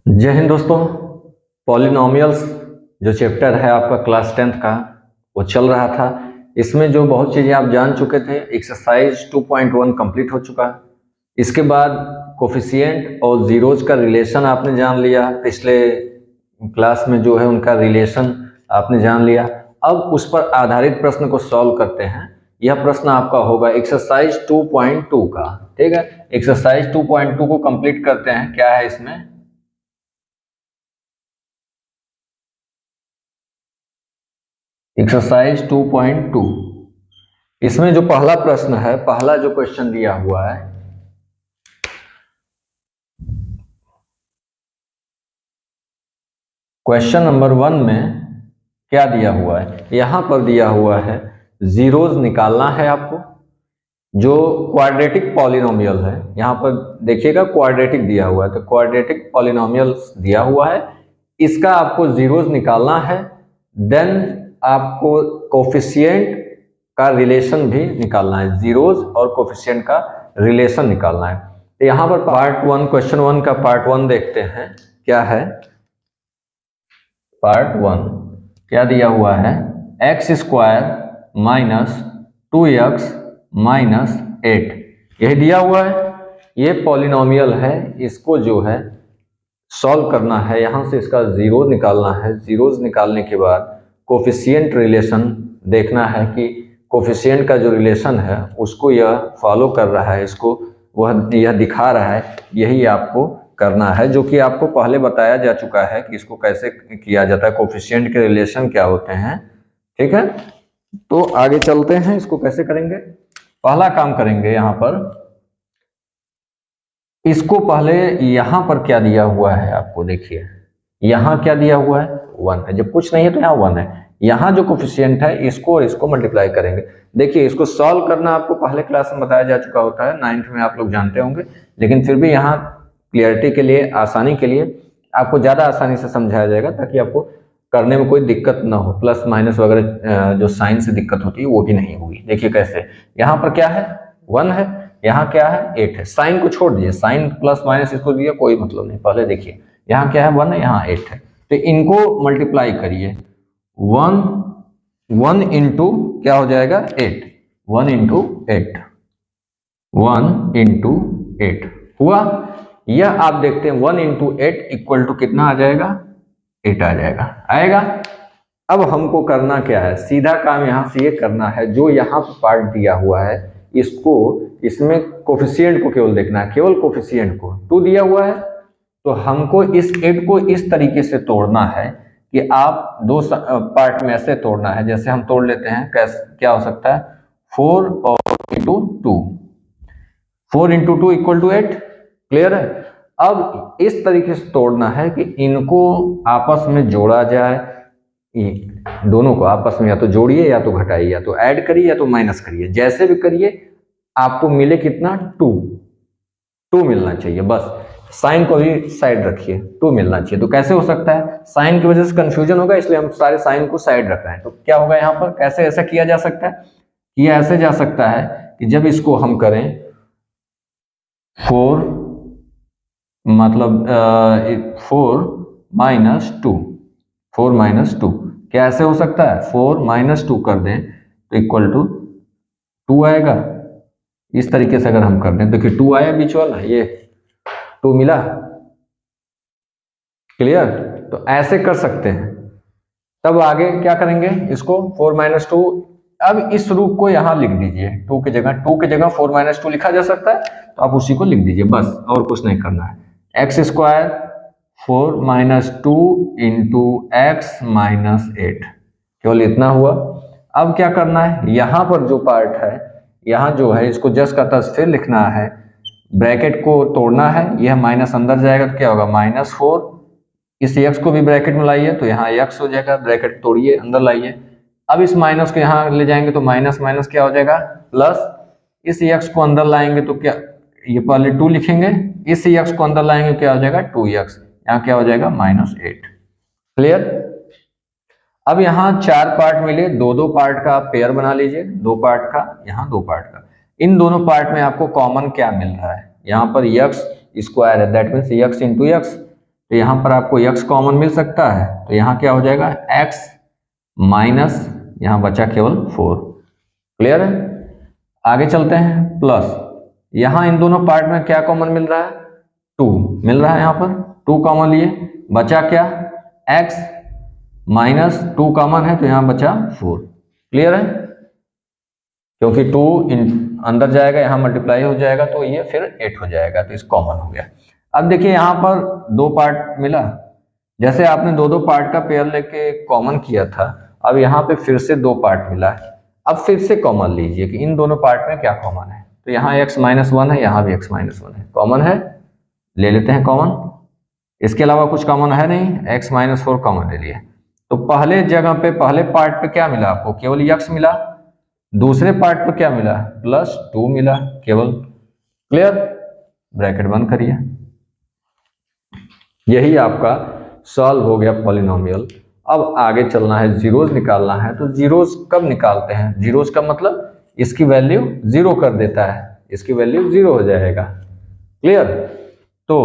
जय हिंद दोस्तों। पॉलिनोमियल्स जो चैप्टर है आपका क्लास 10th का वो चल रहा था। इसमें जो बहुत चीज़ें आप जान चुके थे, एक्सरसाइज 2.1 कंप्लीट हो चुका है। इसके बाद कोफिशिएंट और जीरोज का रिलेशन आपने जान लिया, पिछले क्लास में जो है उनका रिलेशन आपने जान लिया। अब उस पर आधारित प्रश्न को सॉल्व करते हैं। यह प्रश्न आपका होगा एक्सरसाइज 2.2 का। ठीक है, एक्सरसाइज 2.2 को कंप्लीट करते हैं। क्या है इसमें? एक्सरसाइज 2.2, इसमें जो पहला प्रश्न है, पहला जो क्वेश्चन दिया हुआ है, क्वेश्चन नंबर 1 में क्या दिया हुआ है? यहां पर दिया हुआ है जीरोज निकालना है आपको। जो क्वाड्रेटिक पॉलिनोमियल है, यहां पर देखिएगा क्वाड्रेटिक दिया हुआ है, तो क्वाड्रेटिक पॉलिनोमियल दिया हुआ है, इसका आपको जीरोज निकालना है। देन आपको कोफिशिएंट का रिलेशन भी निकालना है, जीरोज और कोफिशिएंट का रिलेशन निकालना है। तो यहाँ पर पार्ट 1, क्वेश्चन 1 का पार्ट 1 देखते हैं क्या है। पार्ट 1 क्या दिया हुआ है? X square minus 2x minus 8, यही दिया हुआ है। ये पॉलिनोमियल है, इसको जो है सॉल्व करना है। यहाँ से इसका जीरो निकालना है। जीरोज निकालने के बाद कोफिशिएंट रिलेशन देखना है कि कोफिशिएंट का जो रिलेशन है उसको यह फॉलो कर रहा है, इसको वह यह दिखा रहा है। यही आपको करना है, जो कि आपको पहले बताया जा चुका है कि इसको कैसे किया जाता है, कोफिशिएंट के रिलेशन क्या होते हैं। ठीक है, तो आगे चलते हैं, इसको कैसे करेंगे। पहला काम करेंगे, यहाँ पर इसको पहले यहां पर क्या दिया हुआ है आपको देखिए, यहां क्या दिया हुआ है? 1 है। जब कुछ नहीं है तो यहाँ 1 है। यहाँ जो कोफिशिएंट है इसको और इसको मल्टीप्लाई करेंगे। देखिए, इसको सॉल्व करना आपको पहले क्लास में बताया जा चुका होता है, 9th में आप लोग जानते होंगे, लेकिन फिर भी यहाँ क्लियरिटी के लिए, आसानी के लिए आपको ज़्यादा आसानी से समझाया जाएगा, ताकि आपको करने में कोई दिक्कत ना हो। प्लस माइनस वगैरह जो साइन से दिक्कत होती है वो भी नहीं होगी। देखिए कैसे, यहाँ पर क्या है? 1 है, यहाँ क्या है? 8 है। साइन को छोड़ दीजिए, साइन प्लस माइनस इसको दिया कोई मतलब नहीं। पहले देखिए यहाँ क्या है? 1 है, यहाँ 8 है, तो इनको मल्टीप्लाई करिए। 1 इंटू क्या हो जाएगा? 8। 1 इंटू 8, 1 इंटू 8 हुआ। यह आप देखते हैं 1 इंटू 8 इक्वल टू कितना आ जाएगा? 8 आ जाएगा, आएगा। अब हमको करना क्या है? सीधा काम यहाँ से ये करना है, जो यहाँ पार्ट दिया हुआ है इसको, इसमें कोफिशिएंट को केवल देखना है, केवल कोफिशिएंट को। 2 दिया हुआ है तो हमको इस 8 को इस तरीके से तोड़ना है कि आप दो पार्ट में ऐसे तोड़ना है, जैसे हम तोड़ लेते हैं। कैसे, क्या हो सकता है? 4 और into 2, 4 into 2 equal to 8। Clear है? अब इस तरीके से तोड़ना है कि इनको आपस में जोड़ा जाए, दोनों को आपस में या तो जोड़िए या तो घटाइए, या तो ऐड करिए या तो माइनस करिए, जैसे भी करिए आपको मिले कितना? 2 मिलना चाहिए बस। साइन को भी साइड रखिए, 2 मिलना चाहिए। तो कैसे हो सकता है? साइन की वजह से कंफ्यूजन होगा, इसलिए हम सारे साइन को साइड रख रहे हैं। तो क्या होगा यहाँ पर? कैसे ऐसा किया जा सकता है? यह ऐसे जा सकता है कि जब इसको हम करें 4 मतलब 4 माइनस 2, 4 माइनस 2, क्या ऐसे हो सकता है? 4 माइनस 2 कर दें तो इक्वल टू 2 आएगा। इस तरीके से अगर हम कर दें, देखिए 2 आया बीच वाला, ये 2 मिला। क्लियर? तो ऐसे कर सकते हैं। तब आगे क्या करेंगे? इसको 4 माइनस 2, अब इस रूप को यहां लिख दीजिए। 2 की जगह 4 माइनस 2 लिखा जा सकता है, तो आप उसी को लिख दीजिए बस, और कुछ नहीं करना है। X square 4 minus 2 into x minus 8, केवल इतना हुआ। अब क्या करना है? यहां पर जो पार्ट है, यहां जो है, इसको जस्ट का तस फिर लिखना है, ब्रैकेट को तोड़ना है। यह माइनस अंदर जाएगा तो क्या होगा? -4। इस x को भी ब्रैकेट में लाइए तो यहाँ x हो जाएगा, ब्रैकेट तोड़िए अंदर लाइए। अब इस माइनस को यहाँ ले जाएंगे तो माइनस माइनस क्या हो जाएगा? प्लस। इस x को अंदर लाएंगे तो क्या, ये पहले 2 लिखेंगे, इस x को अंदर लाएंगे क्या हो जाएगा? 2x, यहाँ क्या हो जाएगा? -8। क्लियर? अब यहाँ 4 पार्ट मिले, 2-2 पार्ट का आप पेयर बना लीजिए, 2 पार्ट का, यहाँ 2 पार्ट का। इन दोनों पार्ट में आपको कॉमन क्या मिल रहा है? यहाँ पर x स्क्वायर है, that means x into x, तो यहाँ पर आपको x कॉमन मिल सकता है, तो यहाँ क्या हो जाएगा x माइनस, यहाँ बचा केवल 4। क्लियर है? आगे चलते हैं। प्लस यहाँ इन दोनों पार्ट में क्या कॉमन मिल रहा है, 2 मिल रहा है, यहाँ पर 2 कॉमन लिए, बचा क्या x माइनस 2 कॉमन है तो यहाँ बचा 4। क्लियर है? क्योंकि 2 अंदर जाएगा, यहाँ मल्टीप्लाई हो जाएगा तो ये फिर 8 हो जाएगा, तो इस कॉमन हो गया। अब देखिए यहाँ पर 2 पार्ट मिला, जैसे आपने 2 पार्ट का पेयर लेके कॉमन किया था, अब यहाँ पे फिर से 2 पार्ट मिला है। अब फिर से कॉमन लीजिए कि इन दोनों पार्ट में क्या कॉमन है, तो यहाँ x माइनस 1 है, यहाँ भी x माइनस 1 है, कॉमन है, ले लेते हैं कॉमन। इसके अलावा कुछ कॉमन है नहीं, x माइनस 4 कॉमन ले लिए। तो पहले जगह पे, पहले पार्ट पे क्या मिला आपको, केवल x मिला। दूसरे पार्ट पे क्या मिला, प्लस 2 मिला केवल। क्लियर? ब्रैकेट बंद करिए। यही आपका सॉल्व हो गया पॉलिनोमियल। अब आगे चलना है, जीरोस निकालना है। तो जीरोस कब निकालते हैं, जीरोस का मतलब इसकी वैल्यू 0 कर देता है, इसकी वैल्यू 0 हो जाएगा। क्लियर? तो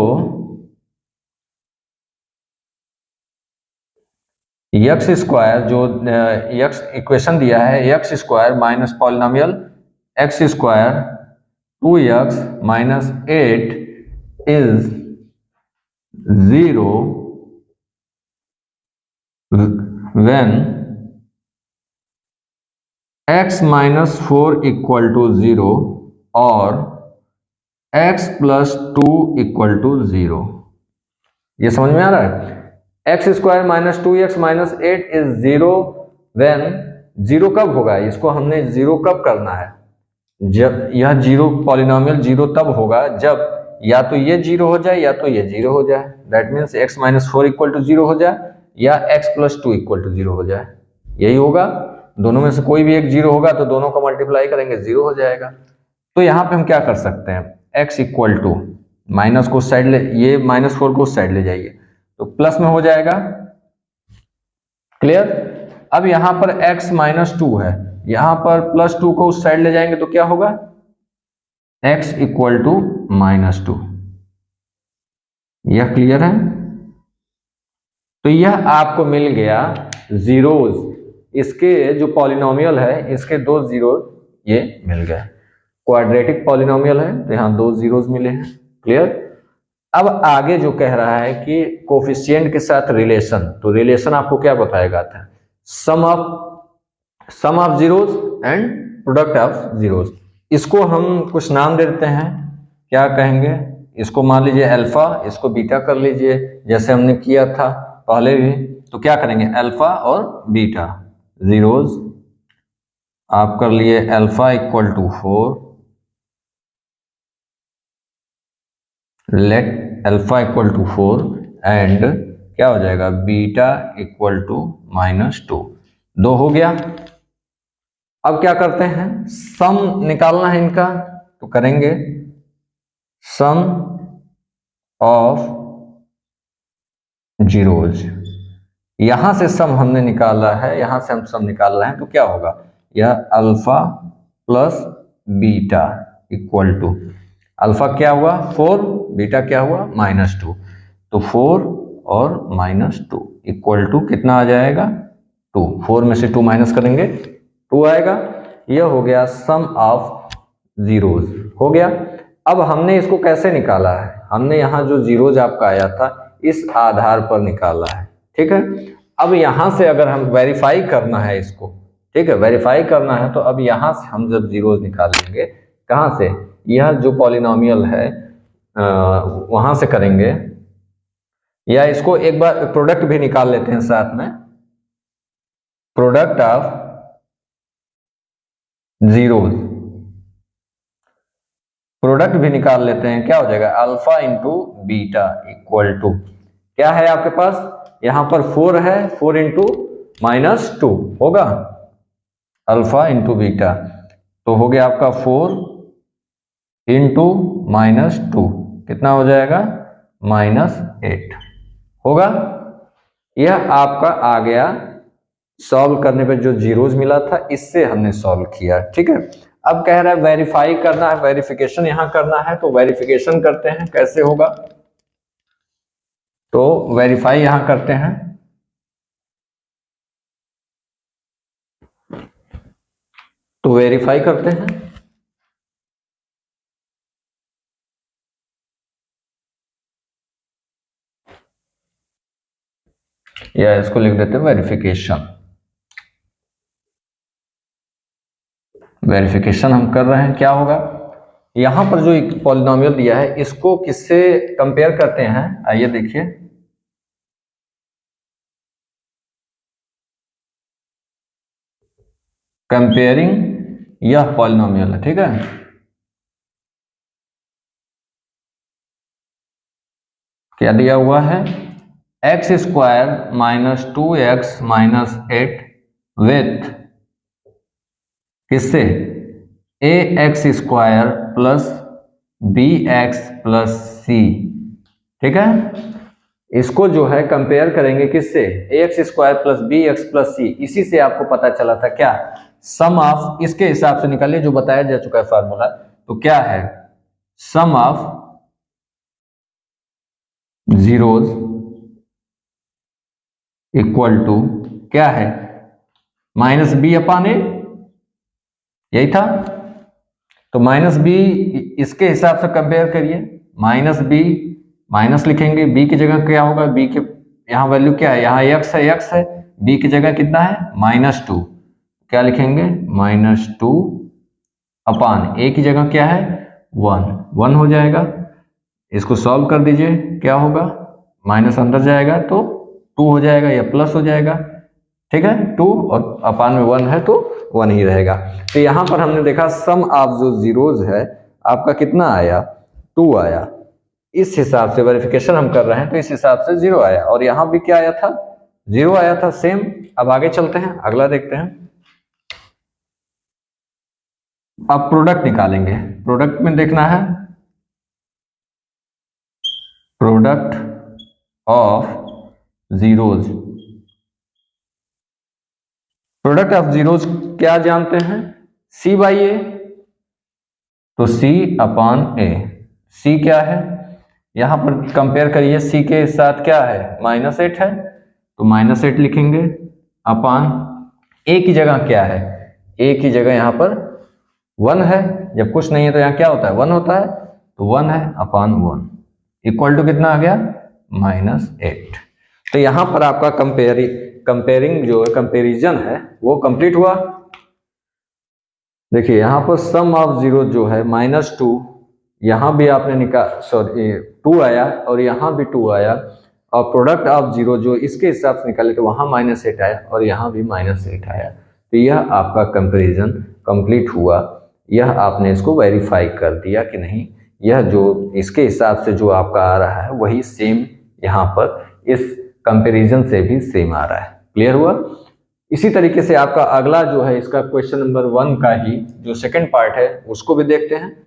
एक्स स्क्वायर, जो एक्स इक्वेशन दिया है, x square minus polynomial x square 2x minus 8 is 0 when x minus 4 equal to 0 और x plus 2 equal to 0। ये समझ में आ रहा है? X square minus 2x minus 8 is 0 when, 0 कब होगा, इसको हमने 0 कब करना है, जब यह 0 पॉलिनोमियल 0 तब होगा जब या तो ये 0 हो जाए या तो ये 0 हो जाए। That means x minus 4 equal to 0 हो जाए या x प्लस 2 इक्वल टू 0 हो जाए, यही होगा। दोनों में से कोई भी एक 0 होगा तो दोनों को मल्टीप्लाई करेंगे 0 हो जाएगा। तो यहाँ पे हम क्या कर सकते हैं, x इक्वल टू माइनस को उस साइड ले, ये माइनस 4 को उस साइड ले जाइए तो प्लस में हो जाएगा। क्लियर? अब यहाँ पर x माइनस 2 है, यहाँ पर प्लस 2 को उस साइड ले जाएंगे तो क्या होगा, x इक्वल टू माइनस 2। यह क्लियर है? तो यह आपको मिल गया जीरोस, इसके जो पॉलिनोमियल है इसके 2 जीरो ये मिल गए। क्वाड्रेटिक पॉलिनोमियल है तो यहाँ 2 जीरोस मिले हैं। क्लियर? अब आगे जो कह रहा है कि कोफिशिएंट के साथ रिलेशन, तो रिलेशन आपको क्या बताएगा था, sum of zeros and product of zeros. इसको हम कुछ नाम दे देते हैं, क्या कहेंगे, इसको मान लीजिए अल्फा, इसको बीटा कर लीजिए जैसे हमने किया था पहले भी। तो क्या करेंगे, अल्फा और बीटा जीरोस आप कर लिए, alpha equal to 4, let alpha equal to 4 and क्या हो जाएगा, बीटा इक्वल टू माइनस 2। 2 हो गया। अब क्या करते हैं, सम निकालना है इनका, तो करेंगे सम ऑफ जीरोज। यहां से सम हमने निकाला है, यहां से हम सम निकाल रहे हैं, तो क्या होगा, यह alpha plus beta equal to, alpha क्या हुआ 4, बीटा क्या हुआ माइनस 2, तो 4 और माइनस 2 इक्वल टू कितना आ जाएगा 2। 4 में से 2 माइनस करेंगे 2 आएगा। यह हो गया सम ऑफ जीरोज हो गया। अब हमने इसको कैसे निकाला है, हमने यहाँ जो जीरोज आपका आया था इस आधार पर निकाला है। ठीक है? अब यहाँ से अगर हम वेरीफाई करना है इसको, ठीक है, वेरीफाई करना है, तो अब यहाँ से हम जब जीरोज निकालेंगे, कहाँ से, यह जो पॉलिनोमियल है वहां से करेंगे, या इसको एक बार प्रोडक्ट भी निकाल लेते हैं साथ में, प्रोडक्ट ऑफ जीरोज, प्रोडक्ट भी निकाल लेते हैं, क्या हो जाएगा alpha into beta equal to, क्या है आपके पास, यहां पर 4 है, 4 इंटू माइनस 2 होगा, अल्फा इंटू बीटा, तो हो गया आपका 4 इंटू माइनस 2, कितना हो जाएगा -8 होगा। यह आपका आ गया, सॉल्व करने पे जो जीरोज मिला था इससे हमने सॉल्व किया। ठीक है? अब कह रहा है वेरीफाई करना है, वेरिफिकेशन यहां करना है, तो वेरिफिकेशन करते हैं, कैसे होगा, तो वेरीफाई यहां करते हैं। तो वेरीफाई करते हैं। या इसको लिख देते हैं वेरिफिकेशन। वेरिफिकेशन हम कर रहे हैं, क्या होगा, यहां पर जो एक पॉलिनोमियल दिया है इसको किससे कंपेयर करते हैं, आइए देखिए। कंपेयरिंग यह पॉलिनोमियल है, ठीक है। क्या दिया हुआ है, x square minus 2x minus 8 with किससे, a x square plus b x plus c, ठीक है। इसको जो है कंपेयर करेंगे किससे, a x square plus b x plus c. इसी से आपको पता चला था क्या, सम ऑफ, इसके हिसाब से निकालिए जो बताया जा चुका है फार्मूला। तो क्या है, सम ऑफ जीरोज इक्वल टू क्या है, माइनस बी अपान ए, यही था। तो माइनस बी इसके हिसाब से कंपेयर करिए, माइनस बी, माइनस लिखेंगे, बी की जगह क्या होगा, बी के यहाँ वैल्यू क्या है, यहाँ एक्स है, एक्स है, बी की जगह कितना है -2, क्या लिखेंगे -2 अपान ए की जगह क्या है 1 हो जाएगा। इसको सॉल्व कर दीजिए, क्या होगा, माइनस अंदर जाएगा तो 2 हो जाएगा या प्लस हो जाएगा, ठीक है। 2 और अपान में 1 है तो 1 ही रहेगा। तो यहां पर हमने देखा सम ऑफ जो जीरोज है आपका कितना आया, 2 आया। इस हिसाब से वेरिफिकेशन हम कर रहे हैं तो इस हिसाब से 0 आया, और यहां भी क्या आया था, 0 आया था, सेम। अब आगे चलते हैं, अगला देखते हैं। अब प्रोडक्ट निकालेंगे, प्रोडक्ट में देखना है product of zeros. Product of zeros क्या जानते हैं, सी बाई ए, तो सी अपान ए, सी क्या है, यहां पर कंपेयर करिए, सी के साथ क्या है -8 है तो -8 लिखेंगे अपान ए की जगह क्या है, ए की जगह यहां पर 1 है, जब कुछ नहीं है तो यहां क्या होता है 1 होता है, तो 1 है अपान 1 इक्वल टू कितना आ गया -8। तो यहां पर आपका कंपेयरिंग जो है कंपेरिजन है वो कंप्लीट हुआ। देखिए यहां पर सम ऑफ जीरो जो है -2, यहां भी आपने निकाल, सॉरी 2 आया और यहां भी 2 आया, और प्रोडक्ट ऑफ जीरो जो इसके हिसाब से निकाले तो वहां -8 आया और यहां भी -8 आया। तो यह आपका कंपेरिजन कंप्लीट हुआ, यह आपने इसको वेरीफाई कर दिया कि नहीं, यह जो इसके हिसाब से जो आपका आ रहा है वही सेम यहाँ पर इस कंपैरिजन से भी सेम आ रहा है। क्लियर हुआ। इसी तरीके से आपका अगला जो है इसका क्वेश्चन नंबर 1 का ही जो सेकंड पार्ट है उसको भी देखते हैं।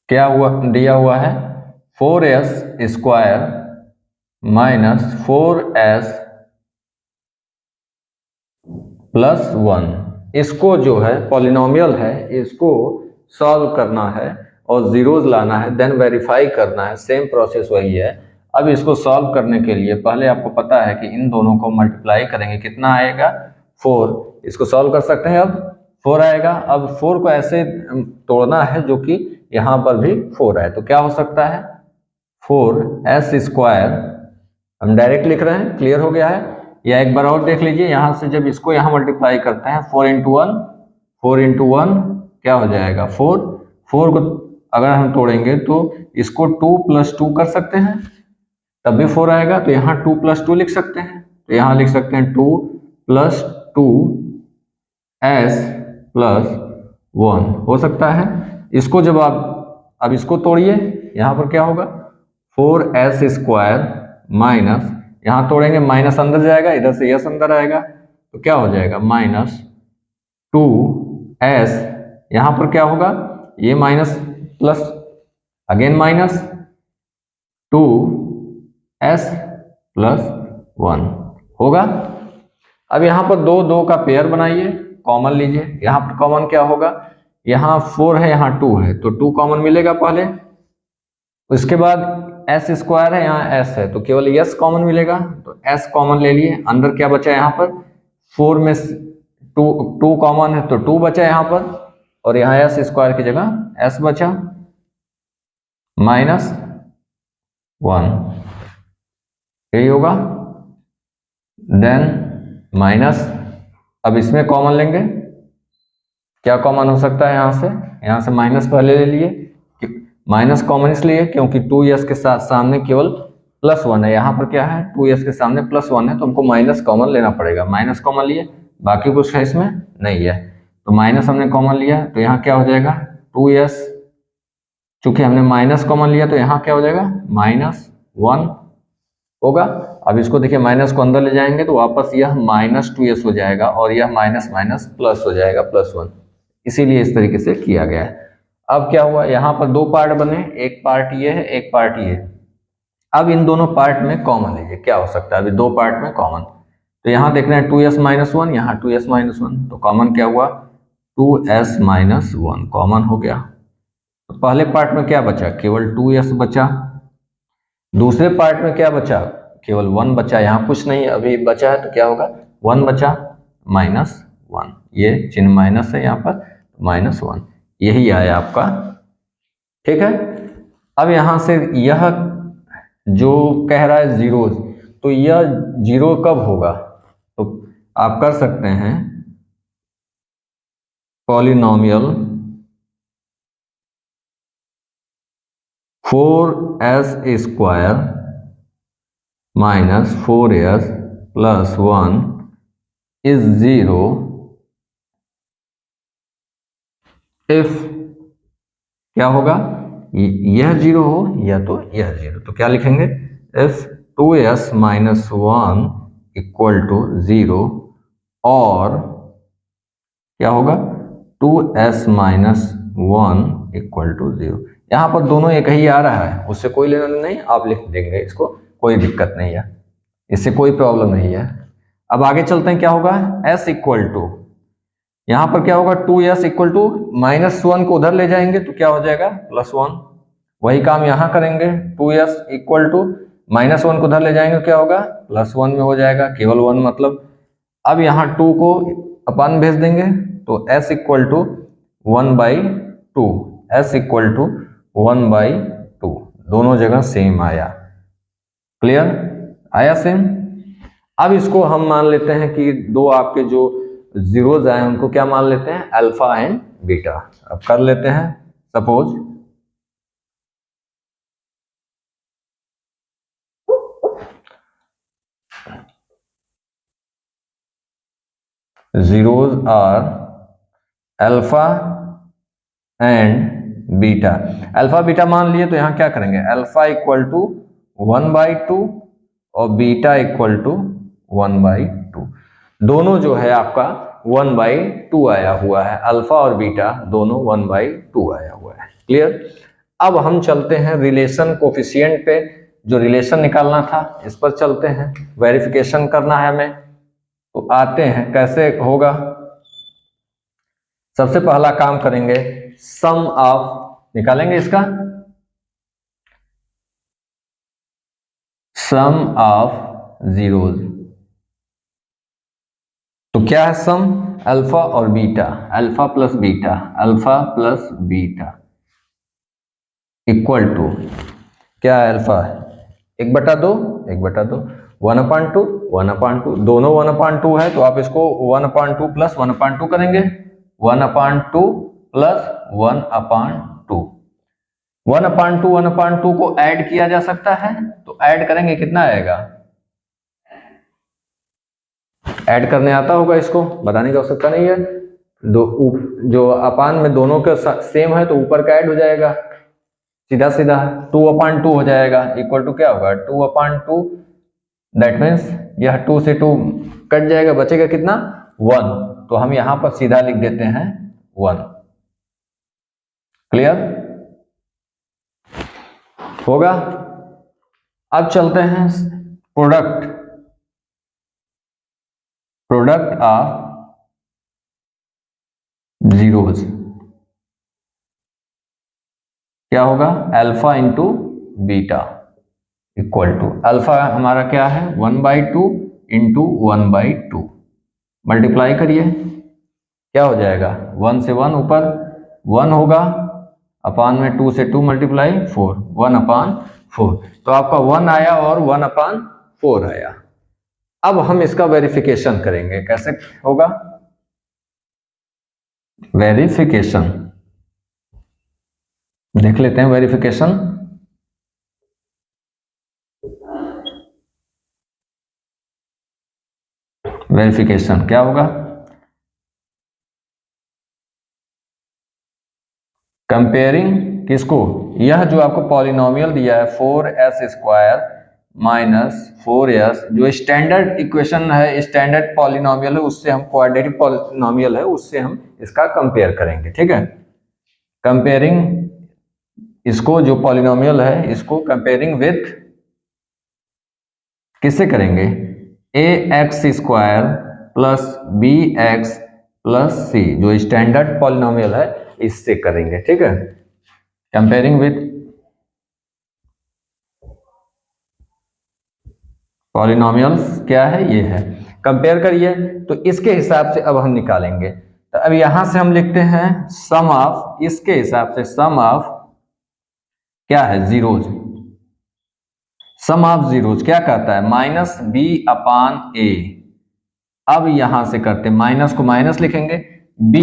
क्या हुआ, दिया हुआ है 4s square minus 4s plus 1, इसको जो है पॉलिनोमियल है, इसको सॉल्व करना है और जीरोज लाना है, देन वेरीफाई करना है, सेम प्रोसेस वही है। अब इसको सॉल्व करने के लिए पहले आपको पता है कि इन दोनों को मल्टीप्लाई करेंगे, कितना आएगा 4, इसको सॉल्व कर सकते हैं, अब 4 आएगा। अब 4 को ऐसे तोड़ना है जो कि यहाँ पर भी 4 आए, तो क्या हो सकता है 4s स्क्वायर, हम डायरेक्ट लिख रहे हैं, क्लियर हो गया है। या एक बार और देख लीजिए, यहाँ से जब इसको यहाँ मल्टीप्लाई करते हैं 4 इंटू 1 क्या हो जाएगा 4 को अगर हम तोड़ेंगे तो इसको 2 + 2 कर सकते हैं तब भी 4 आएगा, तो यहाँ 2 + 2 लिख सकते हैं, तो यहाँ लिख सकते हैं 2 + 2s + 1 हो सकता है। इसको जब आप अब इसको तोड़िए, यहाँ पर क्या होगा 4s स्क्वायर माइनस, यहाँ तोड़ेंगे माइनस अंदर जाएगा, इधर से यस अंदर आएगा, तो क्या हो जाएगा -2s, यहाँ पर क्या होगा ये माइनस प्लस अगेन -2s + 1 होगा। अब यहाँ पर 2 का पेयर बनाइए, कॉमन लीजिए, यहाँ पर कॉमन क्या होगा, यहाँ 4 है यहाँ 2 है, तो 2 कॉमन मिलेगा पहले, उसके बाद एस स्क्वायर है, यहाँ एस है तो केवल यस कॉमन मिलेगा, तो एस कॉमन ले लिए। अंदर क्या बचा यहाँ पर, 4 में टू कॉमन है तो 2 बचा यहाँ पर, और यहाँ एस स्क्वायर की जगह एस बचा -1, यही होगा। देन माइनस, अब इसमें कॉमन लेंगे, क्या कॉमन हो सकता है यहाँ से माइनस पहले ले लिए, माइनस कॉमन इसलिए क्योंकि 2s के साथ सामने केवल +1 है, यहाँ पर क्या है 2s के सामने +1 है तो हमको माइनस कॉमन लेना पड़ेगा। माइनस कॉमन लिए, बाकी कुछ है इसमें नहीं है, तो माइनस हमने कॉमन लिया तो यहाँ क्या हो जाएगा 2s, चूंकि हमने माइनस कॉमन लिया तो यहाँ क्या हो जाएगा -1 होगा। अब इसको देखिए माइनस को अंदर ले जाएंगे तो वापस यह -2s हो जाएगा और यह माइनस माइनस प्लस हो जाएगा +1, इसीलिए इस तरीके से किया गया है। अब क्या हुआ, यहाँ पर 2 पार्ट बने, एक पार्ट ये है एक पार्ट ये। अब इन दोनों पार्ट में कॉमन लीजिए, क्या हो सकता है अभी 2 पार्ट में कॉमन, तो यहाँ देख रहे हैं 2s - 1, यहाँ 2s - 1, तो कॉमन क्या हुआ 2s - 1 कॉमन हो गया। तो पहले पार्ट में क्या बचा, केवल 2s बचा। दूसरे पार्ट में क्या बचा, केवल 1 बचा, यहाँ कुछ नहीं अभी बचा है तो क्या होगा 1 बचा -1, ये चिन्ह माइनस है यहाँ पर -1, यही आया आपका, ठीक है। अब यहां से यह जो कह रहा है जीरोज, तो यह 0 कब होगा, तो आप कर सकते हैं polynomial 4s² - 4s + 1 is 0 if क्या होगा, यह 0 हो या तो यह 0, तो क्या लिखेंगे if 2s - 1 = 0 और क्या होगा 2s - 1 = 0। यहाँ पर दोनों एक ही आ रहा है, उससे कोई लेना नहीं, आप लिख देंगे इसको, कोई दिक्कत नहीं है, इससे कोई प्रॉब्लम नहीं है। अब आगे चलते हैं, क्या होगा s = यहाँ पर क्या होगा 2s = -1 को उधर ले जाएंगे तो क्या हो जाएगा +1, वही काम यहाँ करेंगे, 2s = -1 को उधर ले जाएंगे तो क्या होगा +1 में हो जाएगा, केवल 1 मतलब। अब यहाँ 2 को अपन भेज देंगे तो s = 1/2, s = 1/2, दोनों जगह सेम आया, क्लियर आया सेम। अब इसको हम मान लेते हैं कि 2 आपके जो जीरोज आए उनको क्या मान लेते हैं अल्फा एंड बीटा। अब कर लेते हैं, suppose zeros are alpha and beta. Alpha beta मान लिए तो यहाँ क्या करेंगे, अल्फा = 1/2 और बीटा = 1/2, दोनों जो है आपका 1/2 आया हुआ है, अल्फा और बीटा दोनों 1/2 आया हुआ है, क्लियर। अब हम चलते हैं रिलेशन कोफिशिएंट पे, जो रिलेशन निकालना था इस पर चलते हैं, वेरिफिकेशन करना है हमें, तो आते हैं कैसे होगा। सबसे पहला काम करेंगे सम ऑफ निकालेंगे, इसका सम ऑफ जीरोज, तो क्या है सम अल्फा और beta, alpha plus beta, alpha plus beta equal to क्या है अल्फा 1/2, 1/2, 1/2, 1/2, दोनों 1/2 है तो आप इसको 1/2 + 1/2 करेंगे, 1/2 + 1/2, 1/2 1/2 को ऐड किया जा सकता है, तो ऐड करेंगे कितना आएगा, ऐड करने आता होगा, इसको बताने की आवश्यकता नहीं है, जो अपान में दोनों का सेम है तो ऊपर का ऐड हो जाएगा, सीधा सीधा 2/2 हो जाएगा, इक्वल टू क्या होगा 2/2, दैट मीन्स यह 2 से 2 कट जाएगा, बचेगा कितना 1, तो हम यहां पर सीधा लिख देते हैं 1, क्लियर होगा। अब चलते हैं प्रोडक्ट ऑफ जीरोज, क्या होगा alpha into beta equal to alpha हमारा क्या है 1/2 इंटू 1/2 मल्टीप्लाई करिए, क्या हो जाएगा 1 से 1 ऊपर 1 होगा, अपान में 2 से 2 मल्टीप्लाई 4, 1/4। तो आपका 1 आया और 1/4 आया। अब हम इसका वेरिफिकेशन करेंगे, कैसे होगा वेरिफिकेशन, देख लेते हैं वेरिफिकेशन। वेरिफिकेशन क्या होगा, कंपेयरिंग किसको, यह जो आपको पॉलिनोमियल दिया है 4s² माइनस 4s, जो स्टैंडर्ड इक्वेशन है, स्टैंडर्ड पॉलिनोमियल है, उससे हम क्वाड्रेटिक पॉलिनोमियल है, उससे हम इसका कंपेयर करेंगे। ठीक है, कंपेयरिंग इसको, जो पॉलिनोमियल है इसको कंपेयरिंग विथ किससे करेंगे, ax² plus bx plus c, जो स्टैंडर्ड पॉलिनोमियल है इससे करेंगे। ठीक है, कंपेयरिंग विथ पॉलिनोमियल्स क्या है, ये है, कंपेयर करिए। तो इसके हिसाब से अब हम निकालेंगे, तो अब यहां से हम लिखते हैं सम ऑफ, इसके हिसाब से सम ऑफ क्या है जीरोज, सम ऑफ जीरोज क्या कहता है माइनस b/a। अब यहां से करते हैं, माइनस को माइनस लिखेंगे, b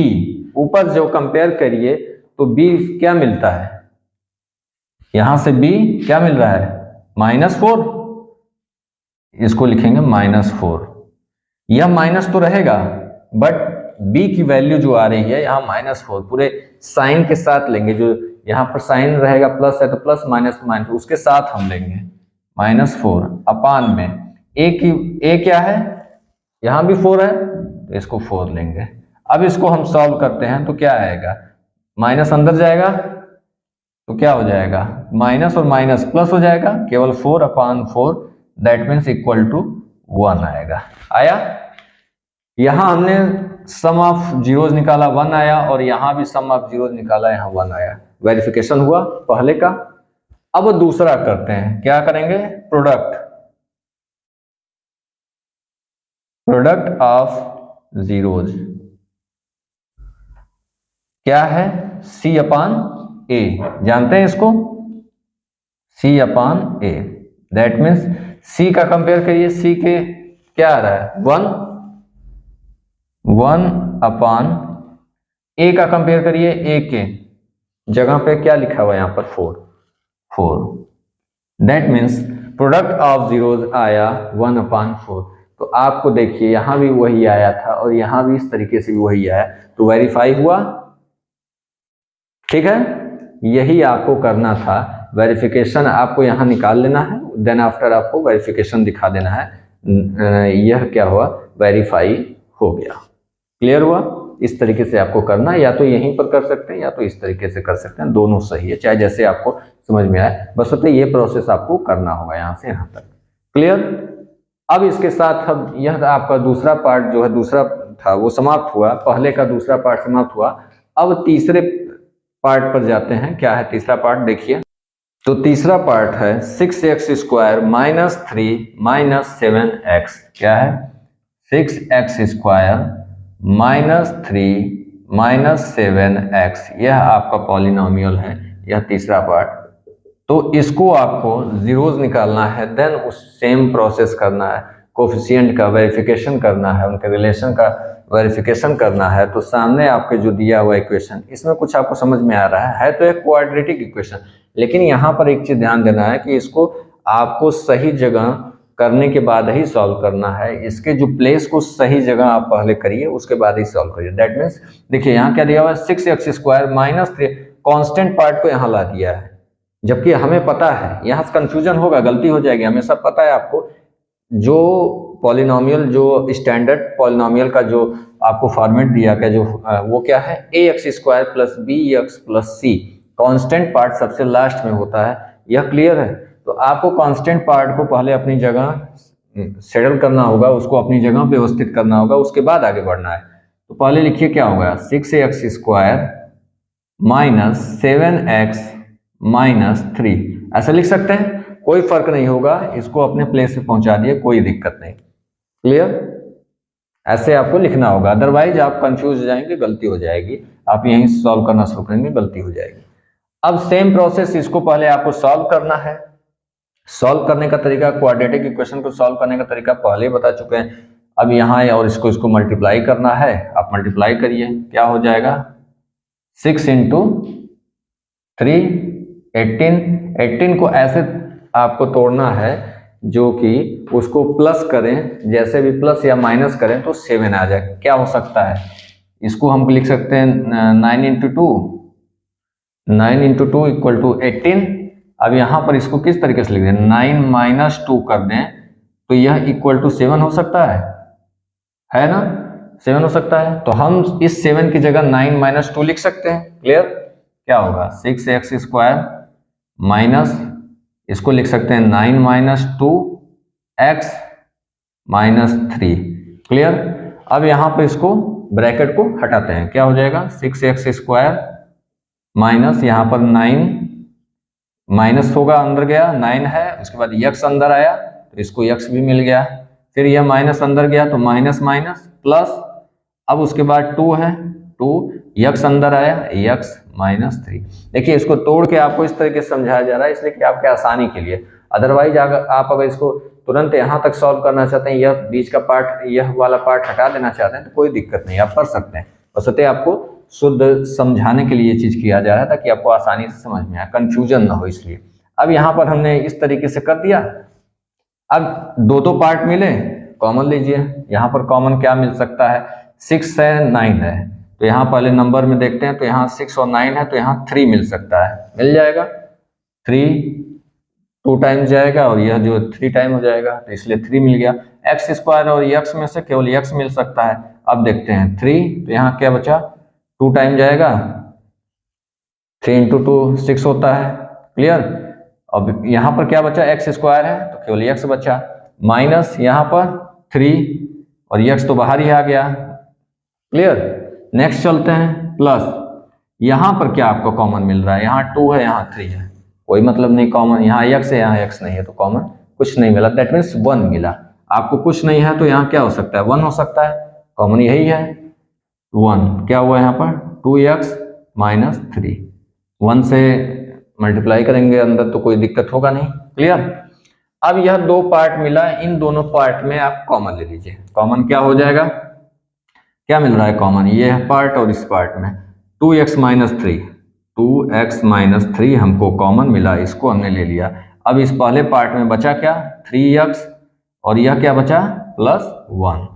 ऊपर जो कंपेयर करिए तो b क्या मिलता है, यहां से b क्या मिल रहा है -4, इसको लिखेंगे -4। यह माइनस तो रहेगा बट b की वैल्यू जो आ रही है यहाँ -4, पूरे साइन के साथ लेंगे, जो यहाँ पर साइन रहेगा प्लस है तो प्लस, माइनस तो माइनस, उसके साथ हम लेंगे -4 अपान में a क्या है, यहाँ भी 4 है तो इसको 4 लेंगे। अब इसको हम सॉल्व करते हैं तो क्या आएगा, माइनस अंदर जाएगा तो क्या हो जाएगा, माइनस और माइनस प्लस हो जाएगा, केवल 4/4, दैट मीन्स इक्वल टू 1 आएगा। आया, यहां हमने सम ऑफ जीरोज निकाला 1 आया, और यहां भी सम ऑफ जीरोज निकाला, यहां 1 आया, वेरिफिकेशन हुआ पहले का। अब दूसरा करते हैं, क्या करेंगे, प्रोडक्ट ऑफ जीरोज क्या है, c/a, जानते हैं इसको, c/a, दैट मीन्स c का कंपेयर करिए, c के क्या आ रहा है 1 a का कंपेयर करिए, a के जगह पे क्या लिखा हुआ है यहाँ पर 4, that means product of zeros आया 1/4। तो आपको देखिए यहां भी वही आया था और यहां भी इस तरीके से भी वही आया, तो वेरीफाई हुआ। ठीक है, यही आपको करना था, वेरिफिकेशन आपको यहां निकाल लेना है, देन आफ्टर आपको वेरिफिकेशन दिखा देना है, यह क्या हुआ, वेरीफाई हो गया। क्लियर हुआ, इस तरीके से आपको करना, या तो यहीं पर कर सकते हैं या तो इस तरीके से कर सकते हैं, दोनों सही है, चाहे जैसे आपको समझ में आए, बस होते ये प्रोसेस आपको करना होगा यहां से यहां तक। क्लियर, अब इसके साथ अब यह आपका दूसरा पार्ट जो है, दूसरा था वो समाप्त हुआ, पहले का दूसरा पार्ट समाप्त हुआ। अब तीसरे पार्ट पर जाते हैं, क्या है तीसरा पार्ट देखिए, तो तीसरा पार्ट है 6x² - 3 - 7x, क्या है 6x² -3 - 7x, यह आपका पॉलिनोमियल है, यह तीसरा पार्ट। तो इसको आपको जीरोज निकालना है, देन उस सेम प्रोसेस करना है, कोफिशिएंट का वेरिफिकेशन करना है, उनके रिलेशन का वेरिफिकेशन करना है। तो सामने आपके जो दिया हुआ इक्वेशन, इसमें कुछ आपको समझ में आ रहा है तो एक क्वाड्रेटिक इक्वेशन, लेकिन यहाँ पर एक चीज ध्यान देना है कि इसको आपको सही जगह करने के बाद ही सॉल्व करना है, इसके जो प्लेस को सही जगह आप पहले करिए, उसके बाद ही सॉल्व करिए। दैट मीन्स देखिए यहाँ क्या दिया हुआ है 6x² - 3, कांस्टेंट पार्ट को यहाँ ला दिया है, जबकि हमें पता है, यहाँ से कंफ्यूजन होगा, गलती हो जाएगी, हमें सब पता है आपको, जो पॉलिनोमियल, जो स्टैंडर्ड पॉलिनोमियल का जो आपको फॉर्मेट दिया गया, जो वो क्या है ax² + bx + c, constant part सबसे लास्ट में होता है, यह क्लियर है। तो आपको कांस्टेंट पार्ट को पहले अपनी जगह सेटल करना होगा, उसको अपनी जगह पे व्यवस्थित करना होगा, उसके बाद आगे बढ़ना है। तो पहले लिखिए क्या होगा 6x² - 7x -3 ऐसे लिख सकते हैं, कोई फर्क नहीं होगा, इसको अपने प्लेस पे पहुंचा दिए, कोई दिक्कत नहीं। क्लियर? ऐसे आपको लिखना होगा, अदरवाइज आप कंफ्यूज हो जाएंगे, गलती हो जाएगी, आप यहीं सॉल्व करना शुरू करेंगे, गलती हो जाएगी। अब सेम प्रोसेस, इसको पहले आपको सॉल्व करना है। सॉल्व करने का तरीका, क्वाड्रेटिक इक्वेशन को सॉल्व करने का तरीका पहले ही बता चुके हैं। अब यहाँ और इसको मल्टीप्लाई करना है, आप मल्टीप्लाई करिए, क्या हो जाएगा 6 इंटू 3 18। 18 को ऐसे आपको तोड़ना है जो कि उसको प्लस करें, जैसे भी प्लस या माइनस करें तो 7 आ जाए। क्या हो सकता है, इसको हम लिख सकते हैं 9 इंटू 2, 9 इंटू 2 इक्वल टू 18। अब यहाँ पर इसको किस तरीके से लिख दें, 9 माइनस 2 कर दें तो यह इक्वल टू 7 हो सकता है ना, 7 हो सकता है। तो हम इस 7 की जगह 9 माइनस 2 लिख सकते हैं। क्लियर? क्या होगा 6x स्क्वायर माइनस, इसको लिख सकते हैं 9 माइनस 2x माइनस 3। क्लियर? अब यहाँ पर इसको ब्रैकेट को हटाते हैं, क्या हो जाएगा 6x स्क्वायर माइनस, यहाँ पर 9 माइनस होगा, अंदर गया 9 है, उसके बाद x अंदर आया तो इसको x भी मिल गया, फिर यह माइनस अंदर गया तो माइनस माइनस प्लस, अब उसके बाद 2 है, 2 x अंदर आया, x माइनस 3। देखिए इसको तोड़ के आपको इस तरीके से समझाया जा रहा है, इसलिए कि आपके आसानी के लिए। अदरवाइज आप अगर इसको तुरंत यहाँ तक सॉल्व करना चाहते हैं, यह बीच का पार्ट, यह वाला पार्ट हटा देना चाहते हैं तो कोई दिक्कत नहीं, आप कर सकते हैं। बशर्ते आपको शुद्ध समझाने के लिए ये चीज किया जा रहा है ताकि आपको आसानी से समझ में आए, कंफ्यूजन ना हो, इसलिए। अब यहाँ पर हमने इस तरीके से कर दिया। अब दो पार्ट मिले, कॉमन लीजिए। यहाँ पर कॉमन क्या मिल सकता है, 6 है 9 है, तो यहाँ पहले नंबर में देखते हैं, तो यहाँ 6 और 9 है तो यहाँ 3 मिल सकता है, मिल जाएगा। 3 2 टाइम जाएगा और यह जो 3 टाइम हो जाएगा, तो इसलिए 3 मिल गया। एक्स स्क्वायर और x में से केवल x मिल सकता है। अब देखते हैं 3, तो यहाँ क्या बचा, 2 टाइम जाएगा, 3 इंटू 2 6 होता है। क्लियर? अब यहाँ पर क्या बचा, एक्स स्क्वायर है तो केवल x बचा, माइनस यहाँ पर 3 और x तो बाहर ही आ गया। क्लियर? नेक्स्ट चलते हैं, प्लस यहाँ पर क्या आपको कॉमन मिल रहा है, यहाँ 2 है यहाँ 3 है, कोई मतलब नहीं कॉमन, यहाँ x है यहाँ x नहीं है तो कॉमन कुछ नहीं मिला, दैट मीन्स 1 मिला। आपको कुछ नहीं है तो यहाँ क्या हो सकता है, 1 हो सकता है, कॉमन यही है 1। क्या हुआ यहाँ पर 2x माइनस 3, 1 से मल्टीप्लाई करेंगे अंदर तो कोई दिक्कत होगा नहीं। क्लियर? अब यह 2 पार्ट मिला, इन दोनों पार्ट में आप कॉमन ले लीजिए। कॉमन क्या हो जाएगा, क्या मिल रहा है कॉमन, ये पार्ट और इस पार्ट में 2x माइनस 3, 2x माइनस 3 हमको कॉमन मिला, इसको हमने ले लिया। अब इस पहले पार्ट में बचा क्या, 3x और यह क्या बचा प्लस 1,